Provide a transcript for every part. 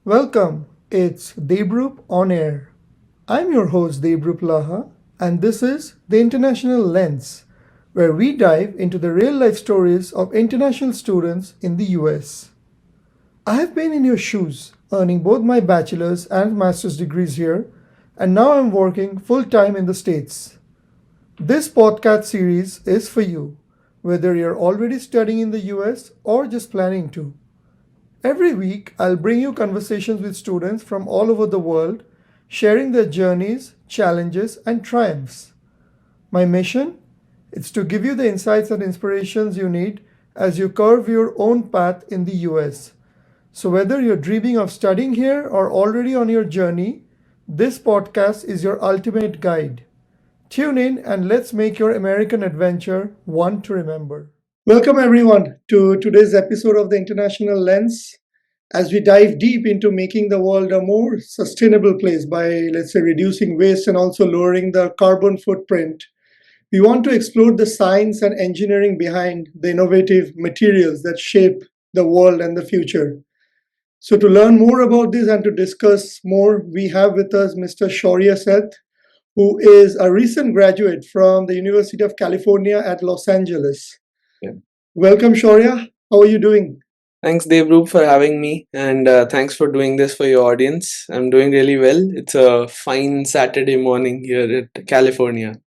Welcome, it's Debrup on Air. I'm your host Debrup Laha, and this is The International Lens, where we dive into the real life stories of international students in the US. I have been in your shoes, earning both my bachelor's and master's degrees here, and now I'm working full time in the States. This podcast series is for you, whether you're already studying in the US or just planning to. Every week, I'll bring you conversations with students from all over the world, sharing their journeys, challenges, and triumphs. My mission? It's to give you the insights and inspirations you need as you carve your own path in the US. So, whether you're dreaming of studying here or already on your journey, this podcast is your ultimate guide. Tune in and let's make your American adventure one to remember. Welcome, everyone, to today's episode of the International Lens as we dive deep into making the world a more sustainable place by, let's say, reducing waste and also lowering the carbon footprint. We want to explore the science and engineering behind the innovative materials that shape the world and the future. So, to learn more about this and to discuss more, we have with us Mr. Shaurya Seth, who is a recent graduate from the University of California at Los Angeles. Yeah. Welcome, Shaurya. How are you doing? Thanks, Devroop, for having me, and thanks for doing this for your audience. I'm doing really well. It's a fine Saturday morning here at California.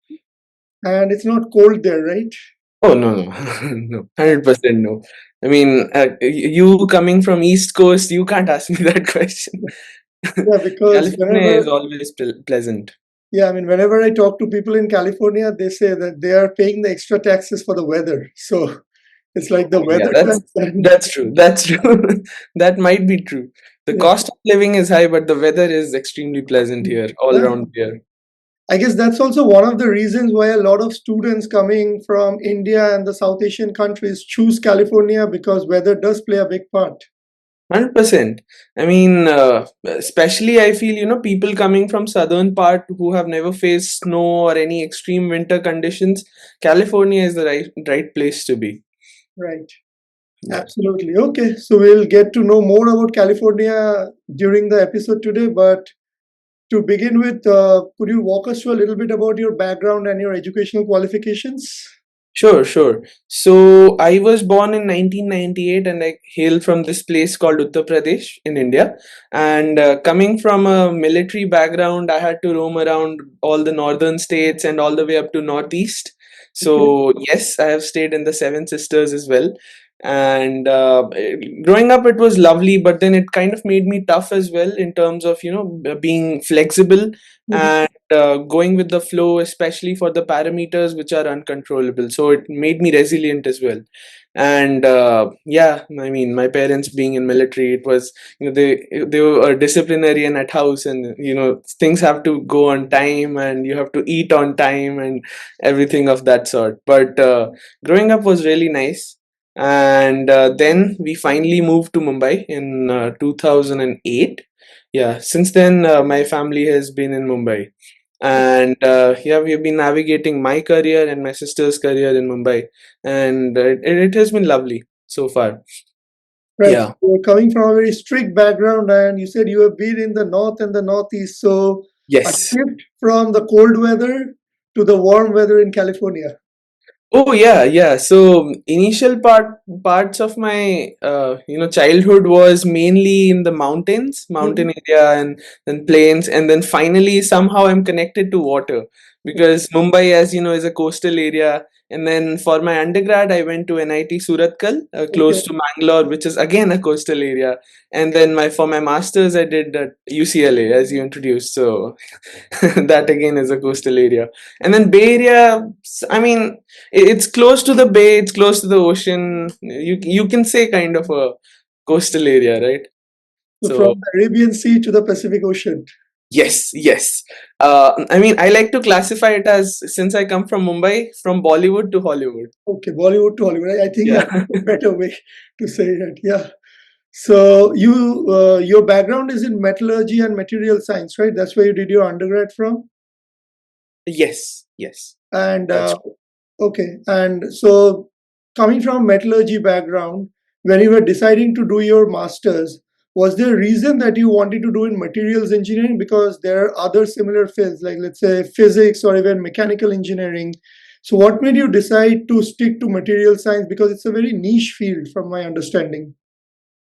And it's not cold there, right? Oh no, no, no, 100% no. I mean, you coming from East Coast, you can't ask me that question. Yeah, because California is always pleasant. whenever I talk to people in California, they say that they are paying the extra taxes for the weather. So it's like the Yeah, weather and that's true. That's true. That might be true. The yeah, cost of living is high, but the weather is extremely pleasant here, all yeah. around here. I guess that's also one of the reasons why a lot of students coming from India and the South Asian countries choose California because weather does play a big part. 100%. I mean, especially I feel, people coming from southern part who have never faced snow or any extreme winter conditions, California is the right place to be. Right. Yeah. Absolutely. Okay. So we'll get to know more about California during the episode today. But to begin with, could you walk us through a little bit about your background and your educational qualifications? Sure, sure. So I was born in 1998 and I hail from this place called Uttar Pradesh in India. And coming from a military background, I had to roam around all the northern states and all the way up to northeast. Okay. So yes, I have stayed in the Seven Sisters as well. And growing up, it was lovely, but then it kind of made me tough as well in terms of being flexible Mhm. and going with the flow, especially for the parameters which are uncontrollable. So it made me resilient as well. And yeah, I mean, my parents being in military, it was they were a disciplinarian at house, and things have to go on time, and you have to eat on time, and everything of that sort. But growing up was really nice. And then we finally moved to Mumbai in 2008. Yeah, since then my family has been in Mumbai, and yeah, we've been navigating my career and my sister's career in Mumbai, and it has been lovely so far. Right. So Yeah. you're coming from a very strict background, and you said you have been in the north and the northeast. So a Yes. shift from the cold weather to the warm weather in California. Oh yeah, yeah. So initial parts of my childhood was mainly in the Mhm. mountain area, and then plains, and then finally somehow I'm connected to water because Mumbai, as you know, is a coastal area. And then for my undergrad, I went to NIT Surathkal, Okay. close to Mangalore, which is again a coastal area. And then for my masters, I did at UCLA, as you introduced. So that again is a coastal area. And then Bay Area, I mean, it's close to the bay, it's close to the ocean. You can say kind of a coastal area, right? So from So the Arabian Sea to the Pacific Ocean. yes, yes. I mean, I like to classify it as, since I come from Mumbai, from Bollywood to Hollywood. Okay, Bollywood to Hollywood. I think Yeah. that's a better way to say it. Yeah. So your background is in metallurgy and material science, right? That's where you did your undergrad from. Yes, yes. And That's okay, and so coming from metallurgy background, when you were deciding to do your masters, Was there a reason that you wanted to do in materials engineering? Because there are other similar fields, like let's say physics or even mechanical engineering. So, what made you decide to stick to material science? Because it's a very niche field, from my understanding.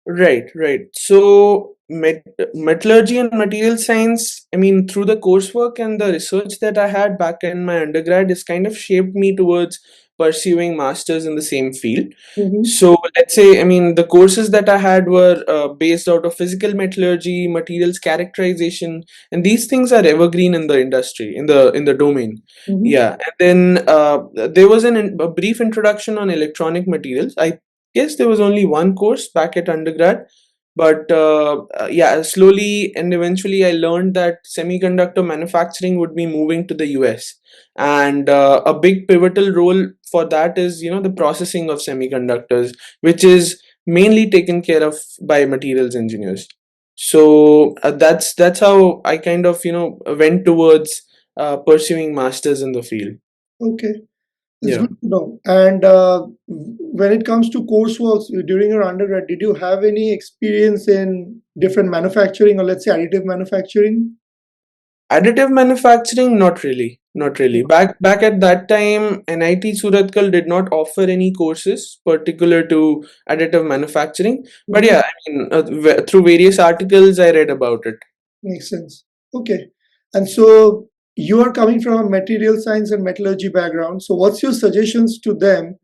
Right, right. So, metallurgy and material science, I mean, through the coursework and the research that I had back in my undergrad, is kind of shaped me towards pursuing masters in the same field. Mm-hmm. So, let's say, I mean, the courses that I had were based out of physical metallurgy, materials characterization, and these things are evergreen in the industry, in the domain. Mm-hmm. Yeah, and then there was a brief introduction on electronic materials. I guess there was only one course back at undergrad, but yeah, slowly and eventually I learned that semiconductor manufacturing would be moving to the US, and a big pivotal role for that is, the processing of semiconductors, which is mainly taken care of by materials engineers. So that's how I kind of went towards pursuing masters in the field. Okay. It's Yeah. good to know. And when it comes to coursework during your undergrad, did you have any experience in different manufacturing, or let's say additive manufacturing? Additive manufacturing, not really, not really. Back at that time, NIT Surathkal did not offer any courses particular to additive manufacturing. But Mhm. yeah, I mean, through various articles, I read about it. Makes sense. Okay. And so you are coming from a material science and metallurgy background. So what's your suggestions to them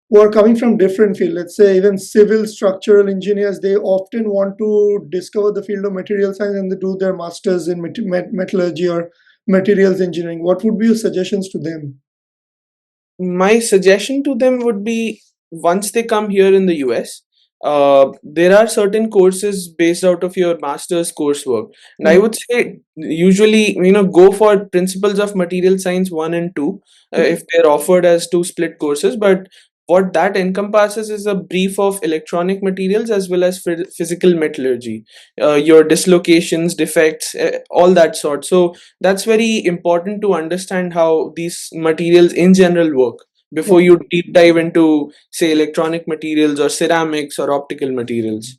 who are coming from different field? Let's say even civil structural engineers, they often want to discover the field of material science and they do their masters in metallurgy or materials engineering. What would be your suggestions to them? My suggestion to them would be, once they come here in the US, there are certain courses based out of your master's coursework. And I Mhm. would say, usually, go for Principles of Material Science 1 and 2, Okay. if they're offered as two split courses. But what that encompasses is a brief of electronic materials as well as physical metallurgy, your dislocations, defects, all that sort. So that's very important to understand how these materials in general work before Okay. you deep dive into, say, electronic materials or ceramics or optical materials.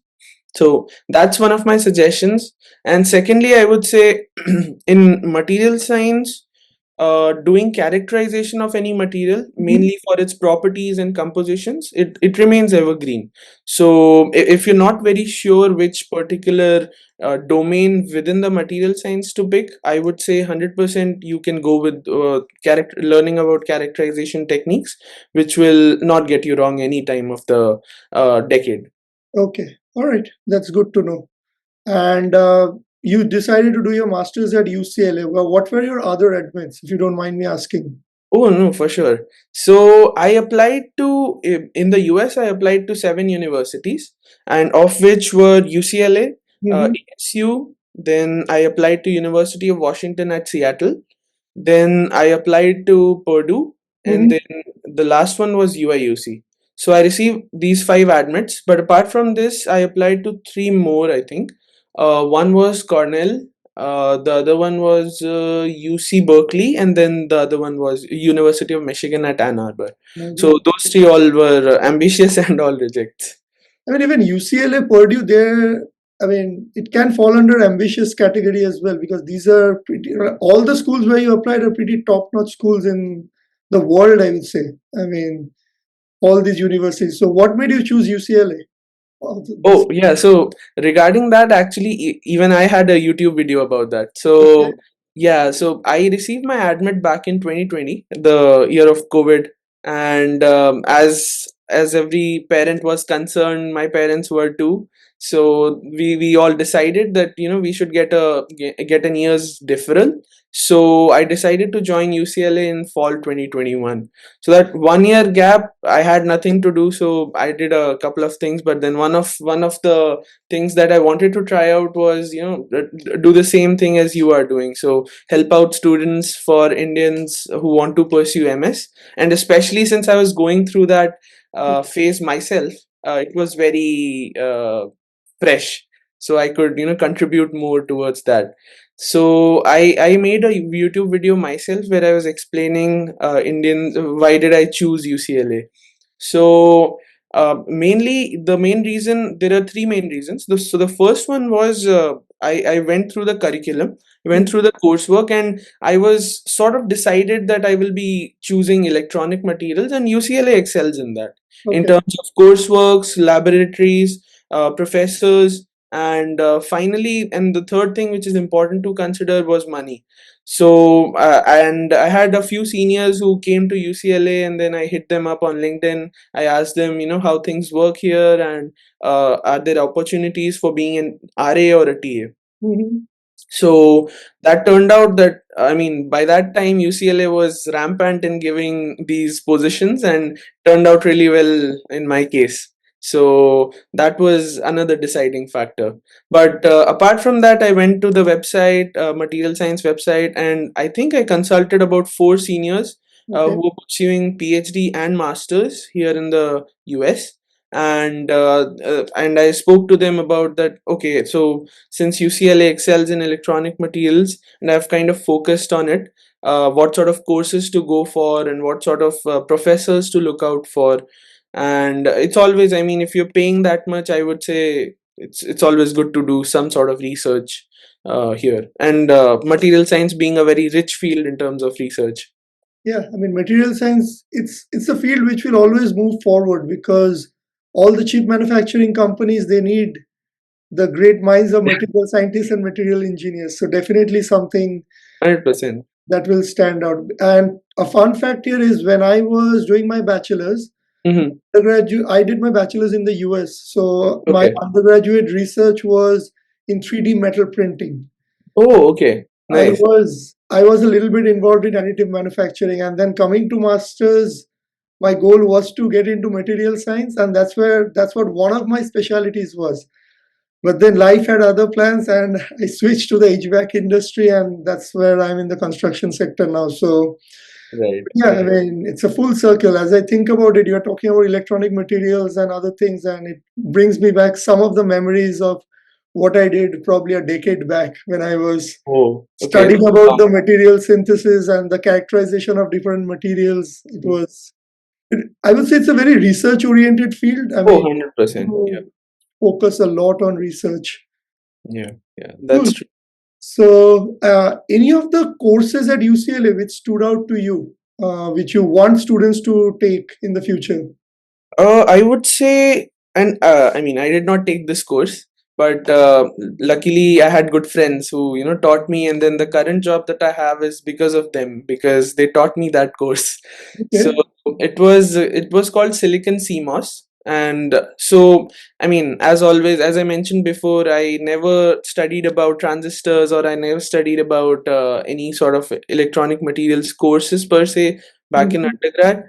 So that's one of my suggestions. And secondly, I would say in material science, doing characterization of any material, Mhm. mainly for its properties and compositions, it remains evergreen. So if you're not very sure which particular domain within the material science to pick, I would say 100% you can go with learning about characterization techniques, which will not get you wrong any time of the decade. Okay. All right. That's good to know. And you decided to do your master's at UCLA. Well, what were your other admits, if you don't mind me asking? Oh no, for sure. So I applied to in the US. I applied to 7 universities, and of which were UCLA, Mm-hmm. ASU. Then I applied to University of Washington at Seattle. Then I applied to Purdue, and Mm-hmm. then the last one was UIUC. So I received these five admits. But apart from this, I applied to three more, I think. One was Cornell, the other one was UC Berkeley, and then the other one was University of Michigan at Ann Arbor. So those three all were ambitious and all rejects. I mean, even UCLA, Purdue, there, I mean, it can fall under ambitious category as well because these are pretty, all the schools where you applied are pretty top notch schools in the world, I would say. I mean, all these universities. So, what made you choose UCLA? This, Oh, yeah. So regarding that, actually, even I had a YouTube video about that. okay. So yeah, so I received my admit back in 2020, the year of COVID, and as every parent was concerned, my parents were too. So we all decided that we should get an year's deferral. So I decided to join UCLA in fall 2021. So that 1 year gap, I had nothing to do, so I did a couple of things. But then one of the things that I wanted to try out was do the same thing as you are doing, so help out students for Indians who want to pursue MS. And especially since I was going through that phase myself, it was very fresh, so I could contribute more towards that. So I made a YouTube video myself where I was explaining Indian why did I choose UCLA. So Mainly, the main reason, there are three main reasons. So the first one was, I went through the curriculum, went through the coursework, and I was sort of decided that I will be choosing electronic materials, and UCLA excels in that in Okay. terms of courseworks, laboratories, professors, and finally, and the third thing which is important to consider was money. So, and I had a few seniors who came to UCLA, and then I hit them up on LinkedIn. I asked them, how things work here, and are there opportunities for being an RA or a TA. Mhm. So that turned out that, I mean, by that time UCLA was rampant in giving these positions, and turned out really well in my case. So that was another deciding factor. But apart from that, I went to the website, material science website, and I think I consulted about four seniors Okay. who were pursuing PhD and masters here in the US. And I spoke to them about that. Okay, so since UCLA excels in electronic materials, and I've kind of focused on it, what sort of courses to go for, and what sort of professors to look out for. And it's always, I mean, if you're paying that much, I would say it's always good to do some sort of research here. And material science being a very rich field in terms of research. Yeah, I mean, material science, it's a field which will always move forward because all the chip manufacturing companies, they need the great minds of material scientists and material engineers. So definitely something 100%. that will stand out. And a fun fact here is when I was doing my bachelor's, Mm-hmm. I did my bachelor's in the US. So my Okay. undergraduate research was in 3D metal printing. Oh, okay. Nice. I was a little bit involved in additive manufacturing, and then coming to masters, my goal was to get into material science, and that's what one of my specialities was. But then life had other plans, and I switched to the HVAC industry, and that's where I'm in the construction sector now. So Right. yeah, I Right. mean, it's a full circle. As I think about it, you're talking about electronic materials and other things, and it brings me back some of the memories of what I did probably a decade back when I was Oh, okay. studying about the material synthesis and the characterization of different materials. I would say it's a very research oriented field. I Oh, mean, 100%. Yeah. you focus a lot on research. Yeah. Yeah. Cool. That's true. So, any of the courses at UCLA which stood out to you, which you want students to take in the future? I would say, and I mean, I did not take this course, but luckily I had good friends who, taught me, and then the current job that I have is because of them, because they taught me that course. So Okay. it was called Silicon CMOS, and so I mean, as always, as I mentioned before, I never studied about transistors, or I never studied about any sort of electronic materials courses per se back in Mhm. undergrad.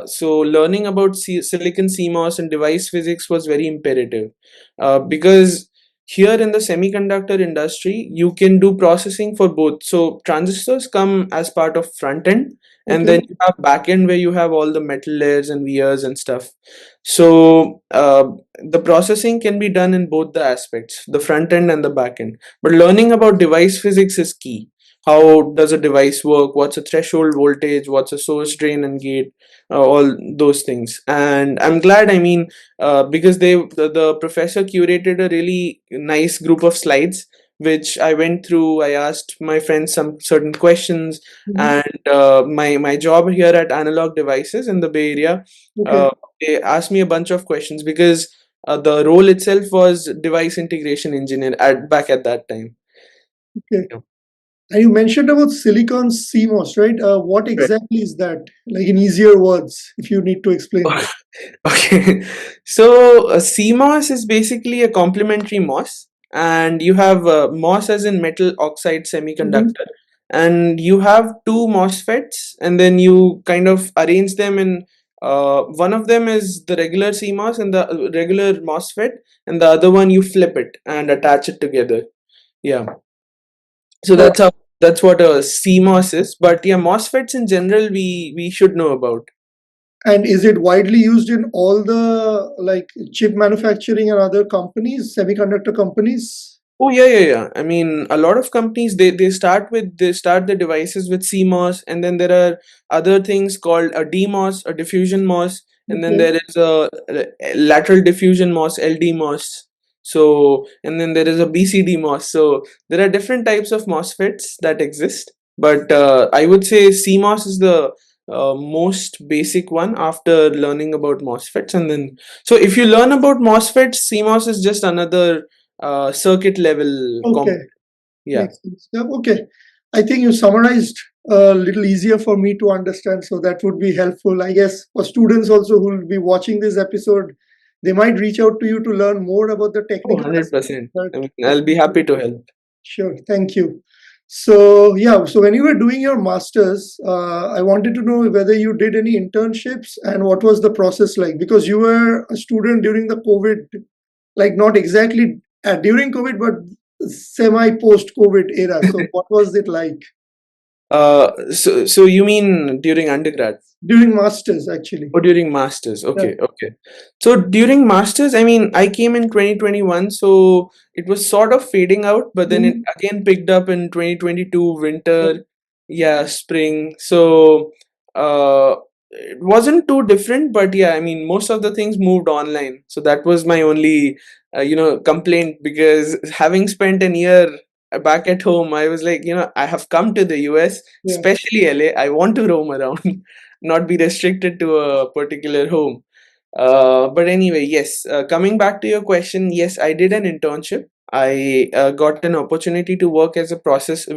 So learning about silicon CMOS and device physics was very imperative, because here in the semiconductor industry, you can do processing for both. So transistors come as part of front end, and Okay. then you have back end where you have all the metal layers and vias and stuff. So the processing can be done in both the aspects, the front end and the back end. But learning about device physics is key. How does a device work? What's a threshold voltage? What's a source, drain, and gate? All those things. And I'm glad, I mean, because the professor curated a really nice group of slides, which I went through. I asked my friends some certain questions, Mhm. and my job here at Analog Devices in the Bay Area, Okay. uh, they asked me a bunch of questions, because the role itself was device integration engineer at back at that time. Okay. And you mentioned about silicon CMOS, right? What exactly is that? Like in easier words, if you need to explain. Okay, so CMOS is basically a complementary MOS, and you have MOS as in metal oxide Mhm. semiconductor, and you have two MOSFETs, and then you kind of arrange them in. One of them is the regular CMOS and the regular MOSFET, and the other one you flip it and attach it together. Yeah, so Uh, that's what a CMOS is. But yeah, MOSFETs in general we should know about. and is it widely used in all the like chip manufacturing and other companies, semiconductor companies? Oh yeah, yeah, yeah. I mean, a lot of companies they start the devices with CMOS, and then there are other things called a DMOS, a diffusion MOS, and then Okay. there is a lateral diffusion MOS, LD MOS. So, and then there is a BCD MOS. So there are different types of MOSFETs that exist, but I would say CMOS is the most basic one after learning about MOSFETs. And then, so if you learn about MOSFETs, CMOS is just another circuit level Okay. comp. Yeah. Makes sense. Yeah, okay. I think you summarized a little easier for me to understand, so that would be helpful. I guess for students also who will be watching this episode, they might reach out to you to learn more about the Oh, technical aspect. 100%. But I mean, I'll be happy to help. sure, thank you. So yeah, so when you were doing your masters, I wanted to know whether you did any internships and what was the process like, because you were a student during the COVID, like not exactly during COVID, but semi post COVID era. So what was it like So you mean during undergrad? during masters actually? Oh, during masters. Yeah. Okay, okay. So during masters, I mean, I came in 2021, so it was sort of fading out, but then it Mhm. again picked up in 2022 Yeah. winter, yeah, spring. So it wasn't too different, but yeah, I mean, most of the things moved online. So that was my only, complaint, because having spent an year back at home, I was like, I have come to the US, Yeah. especially LA. I want to roam around. Not be restricted to a particular home. But anyway, yes, coming back to your question, yes, I did an internship. I got an opportunity to work as a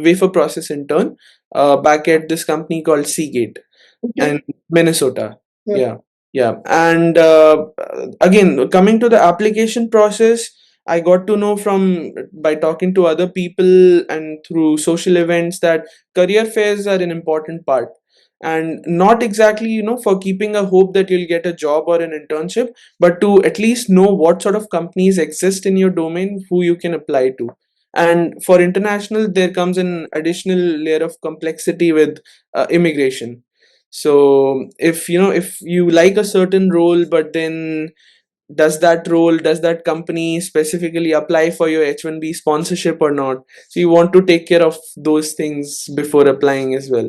wafer process intern back at this company called Seagate Okay. and Minnesota. Yeah. Yeah, yeah. And again, coming to the application process, I got to know from by talking to other people and through social events that career fairs are an important part. And not exactly, for keeping a hope that you'll get a job or an internship, but to at least know what sort of companies exist in your domain who you can apply to. And for international, there comes an additional layer of complexity with immigration. So if you like a certain role, but then does that company specifically apply for your H1B sponsorship or not? So you want to take care of those things before applying as well.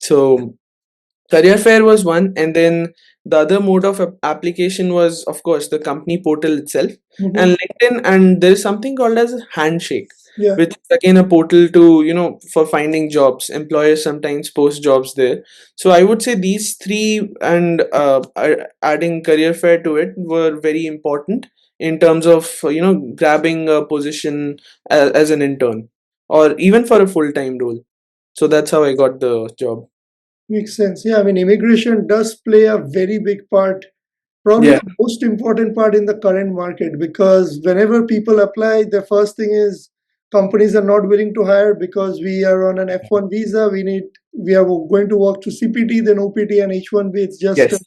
So career fair was one, and then the other mode of application was, of course, the company portal itself Mhm. and LinkedIn. And there is something called as handshake, Yeah. which is again a portal to, for finding jobs. Employers sometimes post jobs there. So I would say these three, and adding career fair to it, were very important in terms of grabbing a position as an intern or even for a full-time role. So that's how I got the job. Makes sense. Yeah. I mean, immigration does play a very big part, probably Yeah. the most important part in the current market, because whenever people apply, the first thing is companies are not willing to hire because we are on an F1 visa. We are going to work to CPT, then OPT, and H1B. Yes.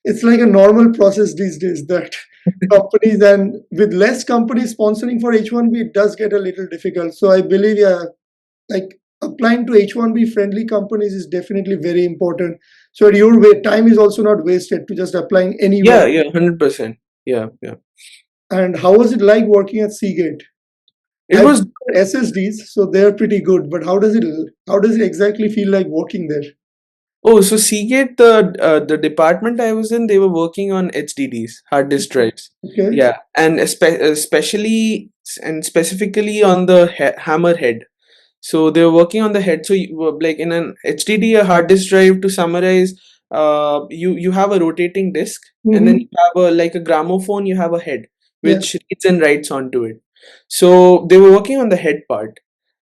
It's like a normal process these days that companies, and with less companies sponsoring for H1B, it does get a little difficult. So I believe, yeah, like applying to H1B friendly companies is definitely very important. So your way, time is also not wasted to just applying anywhere. Yeah, yeah, 100%. Yeah, yeah. And how was it like working at Seagate? It I've was. worked at SSDs, so they're pretty good. But how does it exactly feel like working there? Oh, so Seagate, the department I was in, they were working on HDDs, hard disk drives. Okay. Yeah, and especially and specifically on the hammer head. So they were working on the head. So like in an HDD, a hard disk drive, to summarize, you have a rotating disk, and then Mm-hmm. you have a like a gramophone. You have a head Yeah. which reads and writes onto it. So they were working on the head part,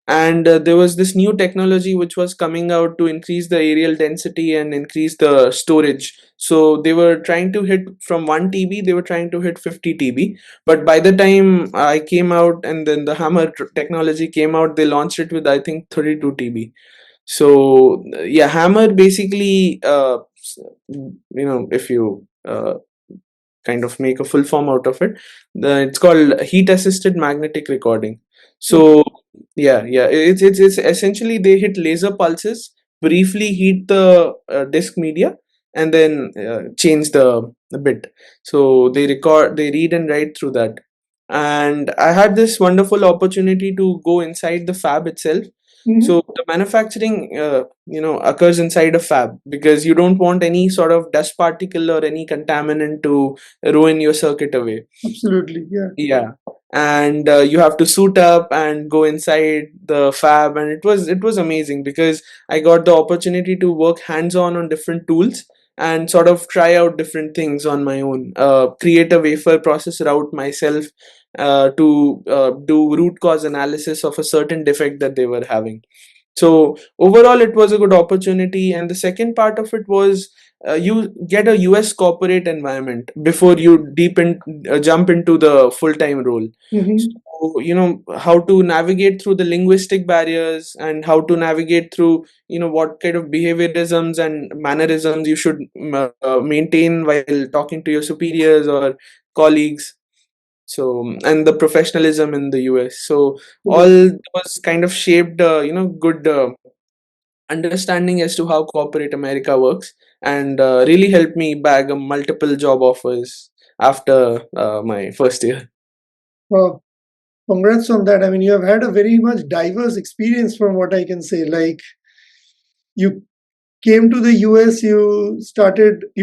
and there was this new technology which was coming out to increase the aerial density and increase the storage. So they were trying to hit from 1 TB, they were trying to hit 50 TB. But by the time I came out and then the hammer technology came out, they launched it with, I think, 32 TB. So yeah, hammer basically, if you kind of make a full form out of it, it's called heat assisted magnetic recording. Okay. So yeah, yeah, it's essentially they hit laser pulses, briefly heat the disk media, and then change the bit. So they read and write through that. And I had this wonderful opportunity to go inside the fab itself. Hmm. So the manufacturing, occurs inside a fab because you don't want any sort of dust particle or any contaminant to ruin your circuit away. Absolutely. Yeah. Yeah, and you have to suit up and go inside the fab, and it was amazing because I got the opportunity to work hands on different tools and sort of try out different things on my own, create a wafer process route myself, to do root cause analysis of a certain defect that they were having. So overall, it was a good opportunity. And the second part of it was, you get a US corporate environment before you jump into the full time role. Hmm. So, how to navigate through the linguistic barriers and how to navigate through, what kind of behaviorisms and mannerisms you should maintain while talking to your superiors or colleagues. So, and the professionalism in the US. So, all Correct. was kind of shaped, good understanding as to how corporate America works, and really helped me bag multiple job offers after my first year. Well, congrats on that. I mean, you have had a very much diverse experience from what I can say. Like, you came to the US, you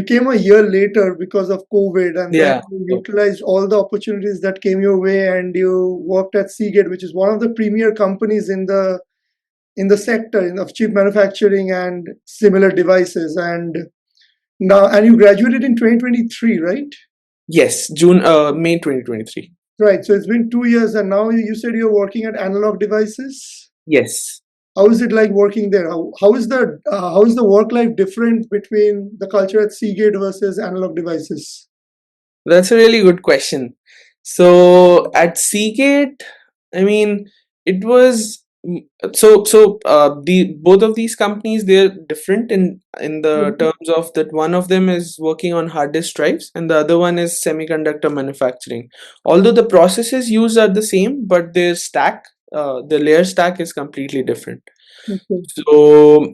came a year later because of COVID, and then Yeah. you utilized all the opportunities that came your way, and you worked at Seagate, which is one of the premier companies in the sector of chip manufacturing and similar devices. And you graduated in 2023, right? Yes, May 2023. Right. So it's been 2 years, and now you said you're working at Analog Devices. Yes. How is it like working there? How is the work life different between the culture at Seagate versus Analog Devices? That's a really good question. So at Seagate, I mean, it was the both of these companies, they're different in the Mhm. terms of that one of them is working on hard disk drives and the other one is semiconductor manufacturing. Although the processes used are the same, but the layer stack is completely different. Okay. So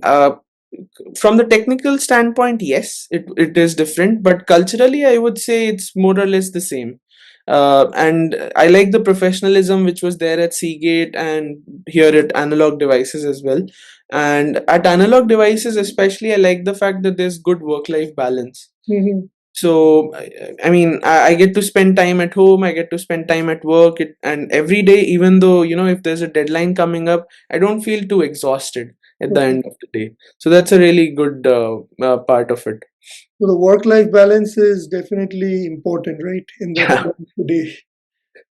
from the technical standpoint, yes, it is different, but culturally, I would say it's more or less the same. And I like the professionalism which was there at Seagate and here at Analog Devices as well. And at Analog Devices, especially, I like the fact that there's good work life balance. Mhm. So, I get to spend time at home, I get to spend time at work, and every day, even though, if there's a deadline coming up, I don't feel too exhausted at the Okay. end of the day. So, that's a really good part of it. So the work-life balance is definitely important, right, in the Yeah. time of today.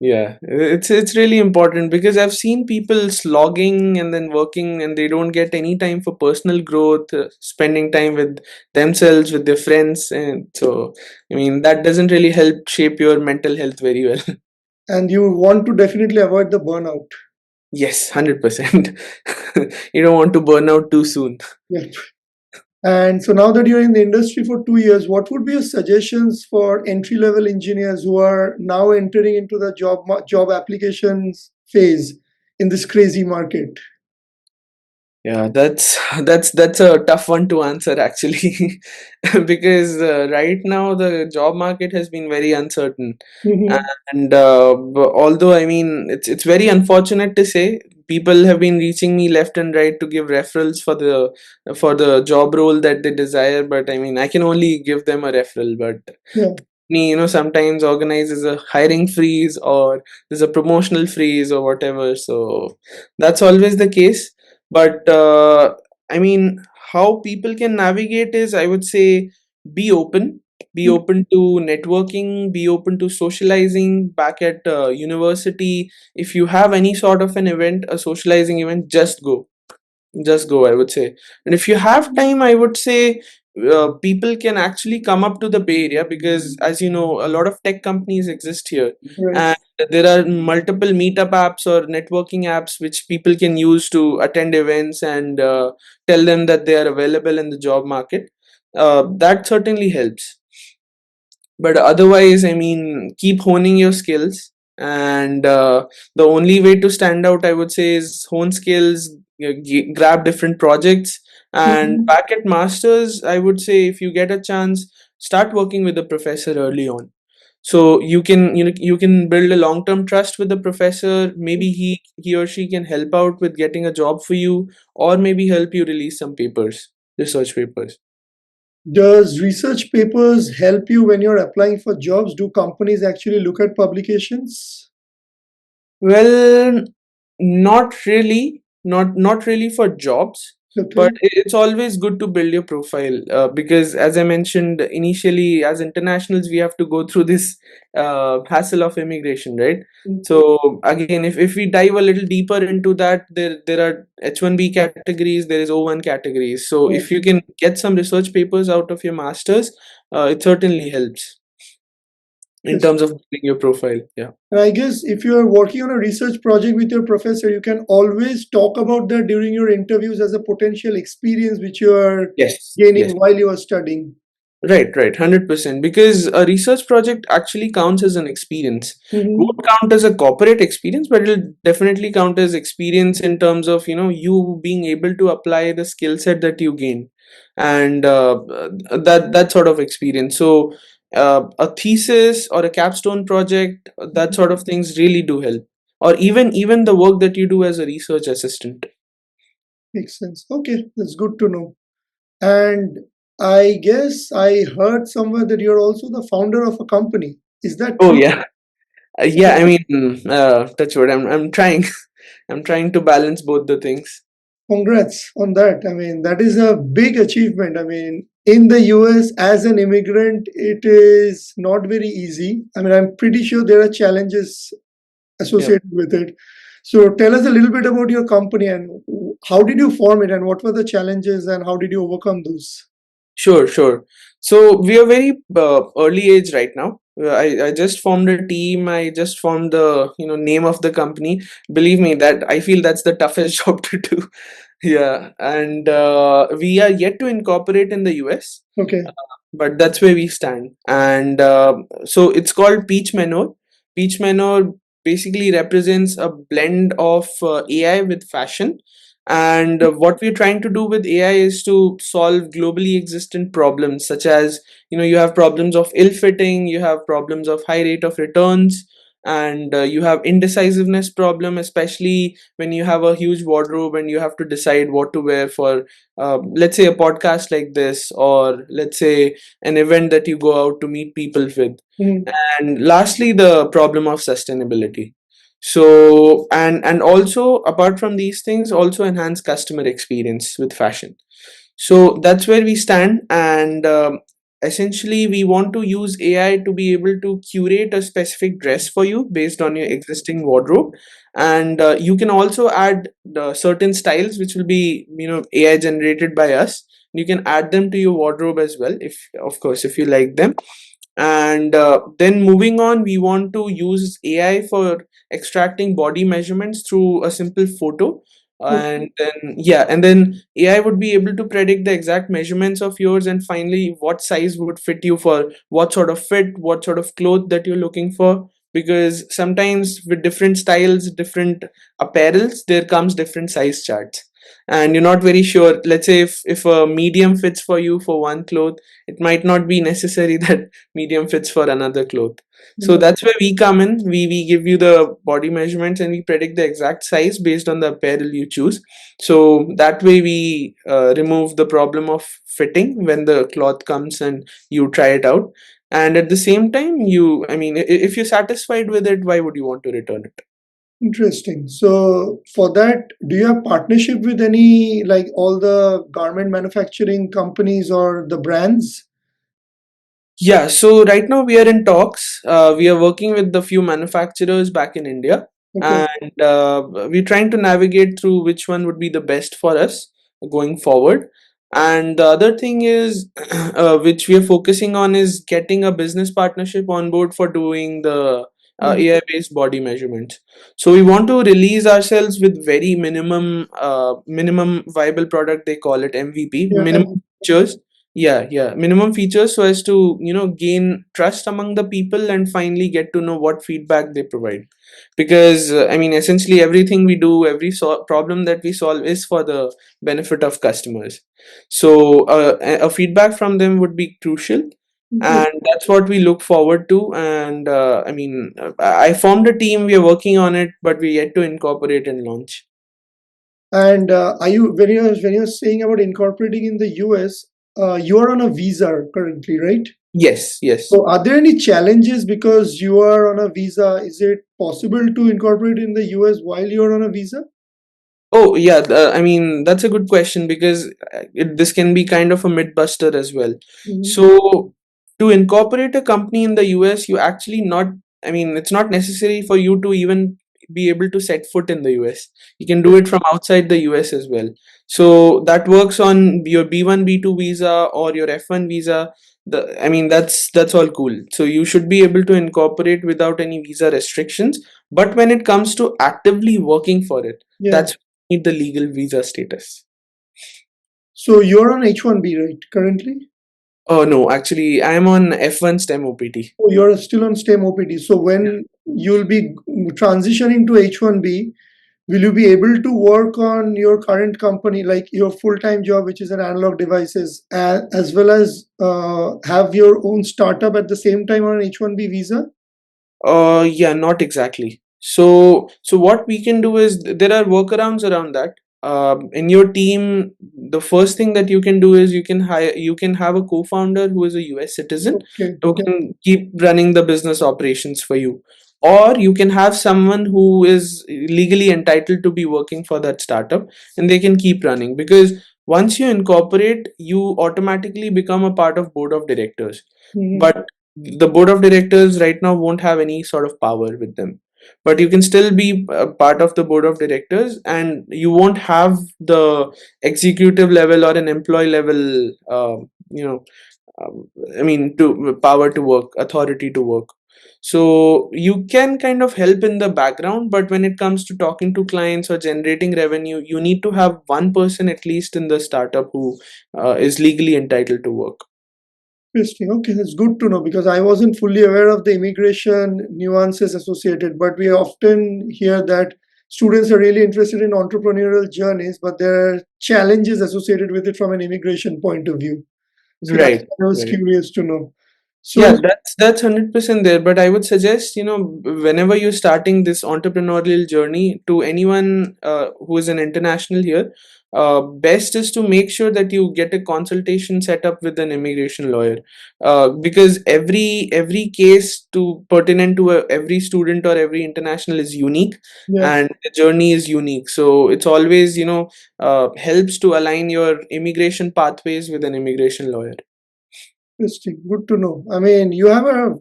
Yeah, it's really important because I've seen people slogging and then working and they don't get any time for personal growth, spending time with themselves, with their friends, and so that doesn't really help shape your mental health very well. And you want to definitely avoid the burnout. Yes, 100%. You don't want to burn out too soon. Yeah. And so now that you're in the industry for 2 years, what would be your suggestions for entry-level engineers who are now entering into the job applications phase in this crazy market? Yeah, that's a tough one to answer actually, because right now the job market has been very uncertain, Mhm. and although it's very unfortunate to say, people have been reaching me left and right to give referrals for the job role that they desire, but I can only give them a referral, but Yeah. me, sometimes organizes a hiring freeze or there's a promotional freeze or whatever. So that's always the case. But I mean, how people can navigate is, I would say, be open. Be Mhm. open to networking, be open to socializing back at university. If you have any sort of an event, a socializing event, just go, I would say. And if you have time, I would say, people can actually come up to the Bay Area because, as you know, a lot of tech companies exist here, Right. and there are multiple meetup apps or networking apps which people can use to attend events and tell them that they are available in the job market. That certainly helps, but otherwise, keep honing your skills, and the only way to stand out, I would say, is hone skills, grab different projects, and Mhm. back at masters, I would say, if you get a chance, start working with the professor early on. So you can build a long term trust with the professor. Maybe he or she can help out with getting a job for you, or maybe help you release some papers, research papers. Does research papers help you when you're applying for jobs? Do companies actually look at publications? Well, not really, not really for jobs, but Okay. it's always good to build your profile, because as I mentioned initially, as internationals, we have to go through this hassle of immigration, right? Mm. So again, if we dive a little deeper into that, there are H1B categories, there is O1 categories. So Yeah. if you can get some research papers out of your masters, it certainly helps in Yes. terms of building your profile. Yeah. And I guess if you are working on a research project with your professor, you can always talk about that during your interviews as a potential experience which you are Yes. gaining Yes. while you are studying. Right, 100%. Because a research project actually counts as an experience. Mhm. Won't count as a corporate experience, but it'll definitely count as experience in terms of, you being able to apply the skill set that you gain, and that sort of experience. So, a thesis or a capstone project, that sort of things really do help, or even the work that you do as a research assistant. Makes sense. Okay, that's good to know. And I guess I heard somewhere that you're also the founder of a company. Is that Oh true? yeah, yeah. I mean, that's what I'm trying. I'm trying to balance both the things. Congrats on that. I mean, that is a big achievement. I mean, in the US, as an immigrant, it is not very easy. I mean, I'm pretty sure there are challenges Yep. associated with it. So, tell us a little bit about your company and how did you form it and what were the challenges and how did you overcome those? Sure. So we are very early age right now. I just formed a team. I just formed the name of the company. Believe me, that I feel that's the toughest job to do. Yeah, and we are yet to incorporate in the US, Okay. but that's where we stand. And so it's called Peach Manor. Peach Manor basically represents a blend of AI with fashion. And what we're trying to do with AI is to solve globally existent problems, such as you have problems of ill fitting, you have problems of high rate of returns, and you have indecisiveness problem, especially when you have a huge wardrobe and you have to decide what to wear for, let's say, a podcast like this, or let's say an event that you go out to meet people with. Mhm. And lastly, the problem of sustainability. So, and also, apart from these things, also enhance customer experience with fashion. So that's where we stand. And essentially, we want to use AI to be able to curate a specific dress for you based on your existing wardrobe. And you can also add certain styles which will be AI generated by us. You can add them to your wardrobe as well, if of course if you like them. And then moving on, we want to use AI for extracting body measurements through a simple photo. And then, yeah, and then AI would be able to predict the exact measurements of yours, and finally what size would fit you for what sort of fit, what sort of cloth that you're looking for. Because sometimes with different styles, different apparels, there comes different size charts, and you're not very sure. Let's say if a medium fits for you for one cloth, it might not be necessary that medium fits for another cloth. So Yeah. that's where we come in. We give you the body measurements and we predict the exact size based on the apparel you choose. So that way we remove the problem of fitting when the cloth comes and you try it out. And at the same time, I mean, if you're satisfied with it, why would you want to return it? Interesting. So for that, do you have partnership with any, like all the garment manufacturing companies or the brands? Yeah, so right now we are in talks. We are working with the few manufacturers back in India, Okay. and we're trying to navigate through which one would be the best for us going forward. And the other thing is, which we are focusing on, is getting a business partnership on board for doing the Mhm. AI-based body measurements. So we want to release ourselves with very minimum viable product. They call it MVP, Yeah. minimum features. Yeah, minimum features, so as to gain trust among the people and finally get to know what feedback they provide. Because I mean, essentially everything we do, every problem that we solve is for the benefit of customers. So a feedback from them would be crucial. Good. and that's what we look forward to. And I formed a team. We are working on it, but we yet to incorporate and launch. And are you when you're saying about incorporating in the US, you are on a visa currently, right? Yes, yes. So are there any challenges because you are on a visa? Is it possible to incorporate in the US while you're on a visa? Oh, yeah. That's a good question because this can be kind of a myth buster as well. Mhm. So, to incorporate a company in the US, you actually not, it's not necessary for you to even be able to set foot in the US. You can do it from outside the US as well. So, that works on your B1, B2 visa or your F1 visa. That's all cool. So, you should be able to incorporate without any visa restrictions. But when it comes to actively working for it, Yeah. that's need the legal visa status. So you're on H1B, right, currently? Oh no, actually, I am on F1 STEM OPT. Oh, you're still on STEM OPT. So when you'll be transitioning to H1B, will you be able to work on your current company, like your full-time job, which is an analog devices, as well as have your own startup at the same time on an H1B visa? Yeah, not exactly. So what we can do is there are workarounds around that. In your team, the first thing that you can do is you can have a co-founder who is a US citizen Okay. who Yeah. can keep running the business operations for you. Or you can have someone who is legally entitled to be working for that startup and they can keep running because once you incorporate, you automatically become a part of board of directors. Mhm. But the board of directors right now won't have any sort of power with them, but you can still be a part of the board of directors and you won't have the executive level or an employee level um, to power to work, authority to work. So you can kind of help in the background, but when it comes to talking to clients or generating revenue, you need to have one person at least in the startup who is legally entitled to work. Interesting. Okay, that's good to know because I wasn't fully aware of the immigration nuances associated. But we often hear that students are really interested in entrepreneurial journeys, but there are challenges associated with it from an immigration point of view. So that's Right, what I was right. curious to know. Yeah, So, that's 100% there. But I would suggest, whenever you're starting this entrepreneurial journey to anyone who is an international here, best is to make sure that you get a consultation set up with an immigration lawyer, because every case to pertinent to every student or every international is unique, yeah, and the journey is unique. So it's always helps to align your immigration pathways with an immigration lawyer. interesting. Good to know. I mean, you have a,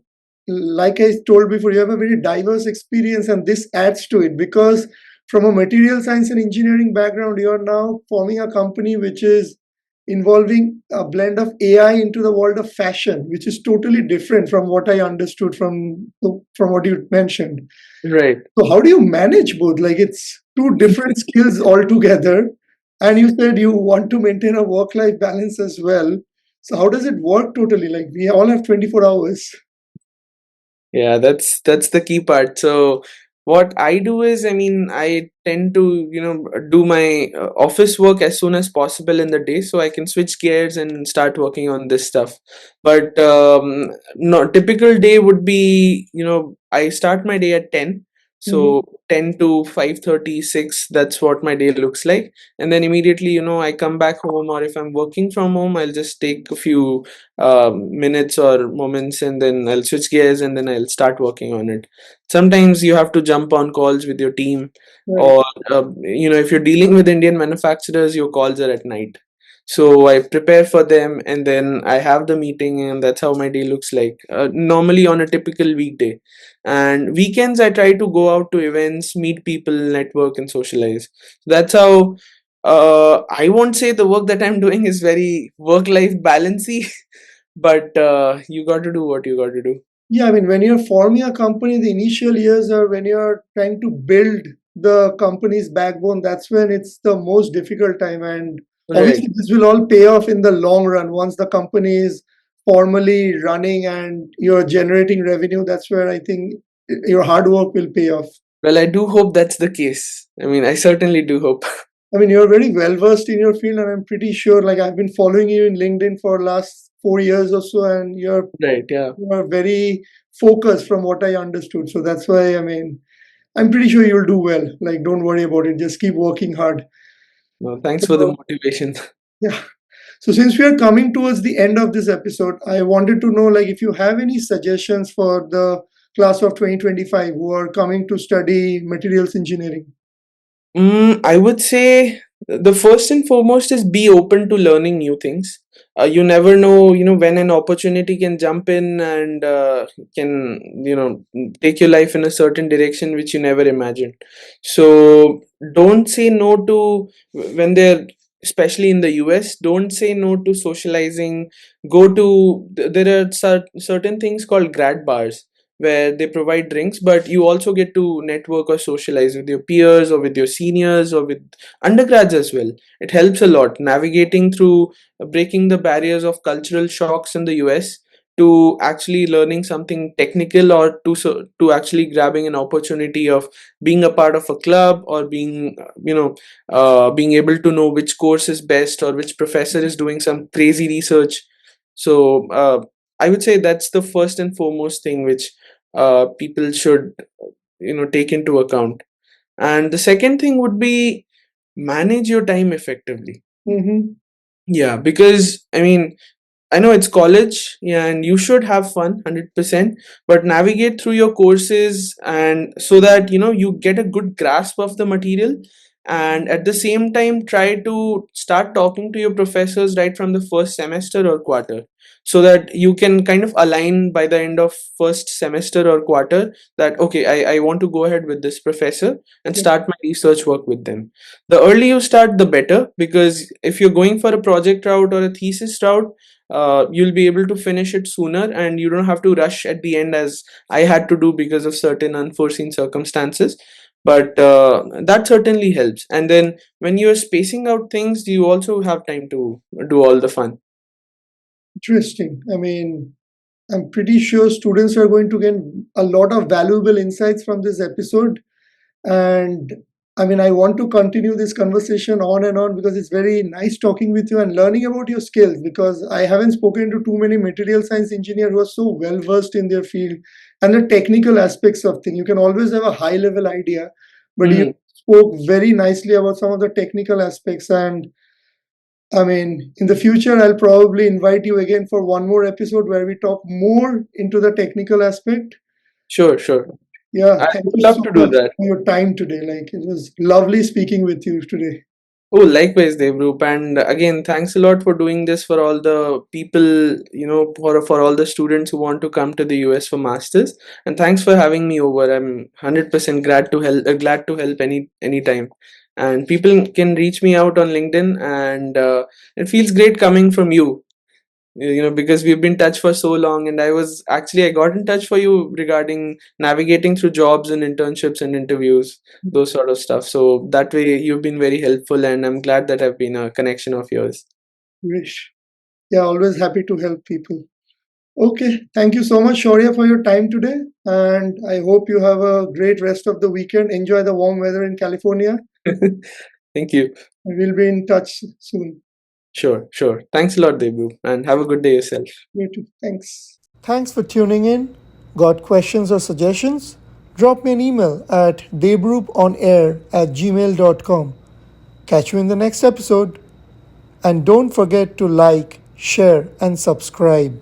like I told before, you have a very diverse experience, and this adds to it because from a material science and engineering background, you are now forming a company which is involving a blend of AI into the world of fashion, which is totally different from what I understood from what you mentioned. Right. So, how do you manage both? Like, it's two different skills altogether. And you said you want to maintain a work life balance as well. So, how does it work totally? Like, we all have 24 hours. Yeah, that's the key part. So what I do is, I tend to, do my office work as soon as possible in the day so I can switch gears and start working on this stuff. But no typical day would be, I start my day at 10. Mhm. So 10 to 5:36, that's what my day looks like. And then immediately, I come back home, or if I'm working from home, I'll just take a few minutes or moments and then I'll switch gears and then I'll start working on it. Sometimes you have to jump on calls with your team, Right. or if you're dealing with Indian manufacturers, your calls are at night. So I prepare for them and then I have the meeting, and that's how my day looks like. Normally on a typical weekday. And weekends, I try to go out to events, meet people, network, and socialize. That's how. I won't say the work that I'm doing is very work-life balancey, but you got to do what you got to do. Yeah, I mean, when you're forming a company, the initial years are when you're trying to build the company's backbone. That's when it's the most difficult time. And Right. obviously, this will all pay off in the long run once the company is formally running and you're generating revenue. That's where I think your hard work will pay off. Well, I do hope that's the case. I certainly do hope. I mean, you're very well versed in your field, and I'm pretty sure, like, I've been following you in LinkedIn for last 4 years or so, and Right, yeah. you're very focused from what I understood. So that's why, I mean, I'm pretty sure you'll do well. Like, don't worry about it. Just keep working hard. No, thanks for the So, motivation. yeah. So since we are coming towards the end of this episode, I wanted to know, like, if you have any suggestions for the class of 2025 who are coming to study materials engineering. I would say the first and foremost is be open to learning new things. You never know, when an opportunity can jump in and can, take your life in a certain direction which you never imagined. So don't say no to when they're, especially in the US, don't say no to socializing. There are certain things called grad bars where they provide drinks, but you also get to network or socialize with your peers or with your seniors or with undergrads as well. It helps a lot navigating through breaking the barriers of cultural shocks in the US to actually learning something technical, or to actually grabbing an opportunity of being a part of a club, or being able to know which course is best or which professor is doing some crazy research. So I would say that's the first and foremost thing which people should take into account. And the second thing would be manage your time effectively. Mm-hmm. Yeah, because I mean, I know it's college, yeah, and you should have fun 100%, but navigate through your courses and so that you get a good grasp of the material, and at the same time try to start talking to your professors right from the first semester or quarter, so that you can kind of align by the end of first semester or quarter that okay, I want to go ahead with this professor and start my research work with them. The early you start, the better, because if you're going for a project route or a thesis route, you'll be able to finish it sooner and you don't have to rush at the end as I had to do because of certain unforeseen circumstances. But that certainly helps. And then when you're spacing out things, you also have time to do all the fun. Interesting. I mean, I'm pretty sure students are going to get a lot of valuable insights from this episode. And I mean, I want to continue this conversation on and on because it's very nice talking with you and learning about your skills, because I haven't spoken to too many material science engineers who are so well versed in their field and the technical aspects of things. You can always have a high level idea, but you Mhm. spoke very nicely about some of the technical aspects. And I mean, in the future, I'll probably invite you again for one more episode where we talk more into the technical aspect. Sure, sure. Yeah, I thank would you love so to do much that. for your time today. Like, it was lovely speaking with you today. Oh, likewise, Devroop. And again, thanks a lot for doing this for all the people, for all the students who want to come to the US for masters. And thanks for having me over. I'm 100% glad to help anytime. And people can reach me out on LinkedIn, and it feels great coming from you. Because we've been in touch for so long, and I got in touch for you regarding navigating through jobs and internships and interviews, those sort of stuff. So that way you've been very helpful, and I'm glad that I've been a connection of yours. Wish. Yeah, always happy to help people. Okay, thank you so much, Shaurya, for your time today. And I hope you have a great rest of the weekend. Enjoy the warm weather in California. Thank you. We'll be in touch soon. Sure, sure. Thanks a lot, Debu, and have a good day yourself. You too. Thanks. Thanks for tuning in. Got questions or suggestions? Drop me an email at daybrouponair@gmail.com. Catch you in the next episode. And don't forget to like, share, and subscribe.